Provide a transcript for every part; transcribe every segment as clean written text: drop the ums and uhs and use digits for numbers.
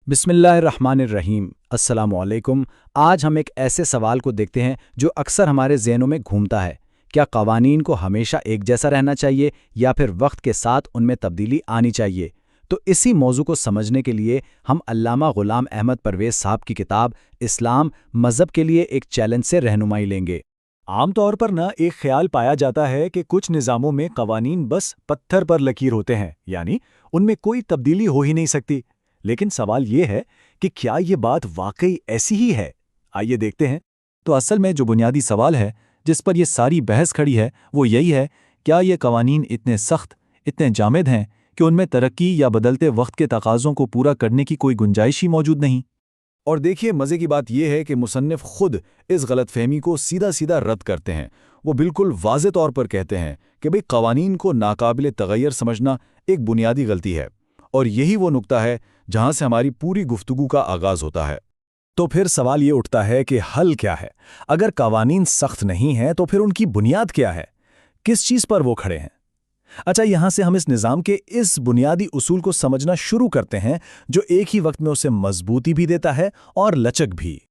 बिस्मिल्लाहिर्रहमानिर्रहीम। अस्सलाम वालेकुम। आज हम एक ऐसे सवाल को देखते हैं जो अक्सर हमारे ज़हनों में घूमता है। क्या कवानीन को हमेशा एक जैसा रहना चाहिए या फिर वक्त के साथ उनमें तब्दीली आनी चाहिए? तो इसी मौजू को समझने के लिए हम अल्लामा ग़ुलाम अहमद परवेज़ साहब की किताब इस्लाम मज़हब के लिए एक चैलेंज से रहनुमाई लेंगे। आमतौर पर एक ख्याल पाया जाता है कि कुछ निज़ामों में कवानीन बस पत्थर पर लकीर होते हैं, यानी उनमें कोई तब्दीली हो ही नहीं सकती। लेकिन सवाल ये है कि क्या ये बात वाकई ऐसी ही है? आइए देखते हैं। तो असल में जो बुनियादी सवाल है जिस पर ये सारी बहस खड़ी है वो यही है, क्या ये कवानीन इतने सख्त, इतने जामिद हैं कि उनमें तरक्की या बदलते वक्त के तकाज़ों को पूरा करने की कोई गुंजाइश ही मौजूद नहीं? और देखिए, मज़े की बात यह है कि मुसन्निफ खुद इस गलतफहमी को सीधा सीधा रद्द करते हैं। वो बिल्कुल वाज़े तौर पर कहते हैं कि भाई कवानीन को नाकाबिल तग़य्युर समझना एक बुनियादी गलती है, और यही वो नुक्ता है जहां से हमारी पूरी गुफ्तगू का आगाज़ होता है। तो फिर सवाल ये उठता है कि हल क्या है? अगर कवानीन सख्त नहीं हैं तो फिर उनकी बुनियाद क्या है? किस चीज़ पर वो खड़े हैं? अच्छा, यहाँ से हम इस निज़ाम के इस बुनियादी उसूल को समझना शुरू करते हैं जो एक ही वक्त में उसे मजबूती भी देता है और लचक भी।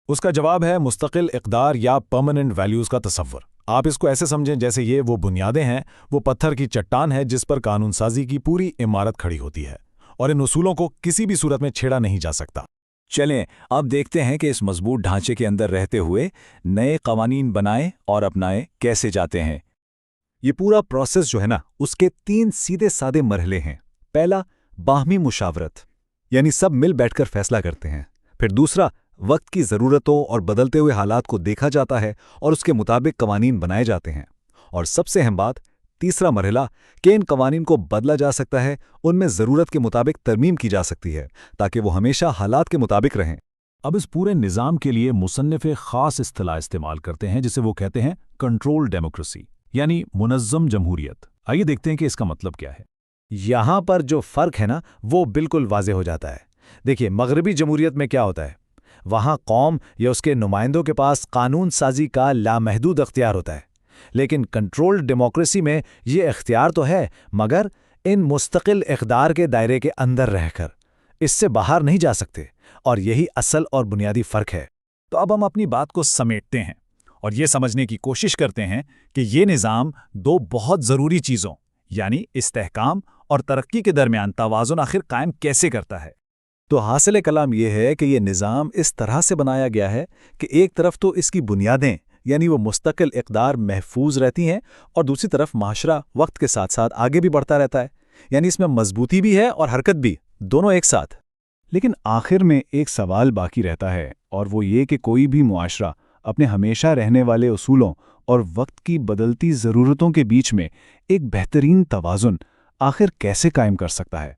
उसका जवाब है मुस्तकिल इक़दार या परमानेंट वैल्यूज़ का तसव्वुर। आप इसको ऐसे समझें जैसे ये वो बुनियादें हैं, वो पत्थर की चट्टान है जिस पर कानून साजी की पूरी इमारत खड़ी होती है, और इन उसूलों को किसी भी सूरत में छेड़ा नहीं जा सकता। चलें अब देखते हैं कि इस मजबूत ढांचे के अंदर रहते हुए नए कवानीन बनाए और अपनाए कैसे जाते हैं। ये पूरा प्रोसेस जो है ना, उसके 3 सीधे सादे मरहले हैं। पहला, बाहमी मुशावरत, यानी सब मिल बैठकर फैसला करते हैं। फिर दूसरा, वक्त की ज़रूरतों और बदलते हुए हालात को देखा जाता है और उसके मुताबिक कवानीन बनाए जाते हैं। और सबसे अहम बात, तीसरा मरहला, कि इन कवानीन को बदला जा सकता है, उनमें ज़रूरत के मुताबिक तरमीम की जा सकती है ताकि वो हमेशा हालात के मुताबिक रहें। अब इस पूरे निज़ाम के लिए मुसन्निफ एक ख़ास इस्तिलाह इस्तेमाल करते हैं जिसे वो कहते हैं कंट्रोल डेमोक्रेसी, यानी मुनज़्ज़म जमहूरियत। आइए देखते हैं कि इसका मतलब क्या है। यहाँ पर जो फ़र्क है ना, वो बिल्कुल वाज़े हो जाता है। देखिए, मगरबी जमहूरियत में क्या होता है, वहाँ कौम या उसके नुमाइंदों के पास कानून साजी का लामहदूद अख्तियार होता है। लेकिन कंट्रोल्ड डेमोक्रेसी में ये इख्तियार तो है, मगर इन मुस्तकिल इक़दार के दायरे के अंदर रहकर, इससे बाहर नहीं जा सकते। और यही असल और बुनियादी फ़र्क है। तो अब हम अपनी बात को समेटते हैं और ये समझने की कोशिश करते हैं कि ये निज़ाम 2 बहुत ज़रूरी चीज़ों, यानी इस्तेहकाम और तरक्की के दरमियान तवाज़ुन आखिर कायम कैसे करता है। तो हासिल कलाम ये है कि ये निज़ाम इस तरह से बनाया गया है कि एक तरफ तो इसकी बुनियादें, यानी वो मुस्तकिल इक़दार महफूज रहती हैं, और दूसरी तरफ माशरा वक्त के साथ साथ आगे भी बढ़ता रहता है, यानी इसमें मजबूती भी है और हरकत भी, दोनों एक साथ। लेकिन आखिर में एक सवाल बाकी रहता है, और वो ये कि कोई भी मुआशरा अपने हमेशा रहने वाले उसूलों और वक्त की बदलती ज़रूरतों के बीच में एक बेहतरीन तवाज़ुन आखिर कैसे कायम कर सकता है।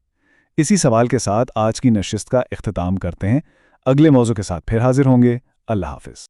इसी सवाल के साथ आज की नशिस्त का इख्तिताम करते हैं। अगले मौजू के साथ फिर हाजिर होंगे। अल्लाह हाफ़िज़।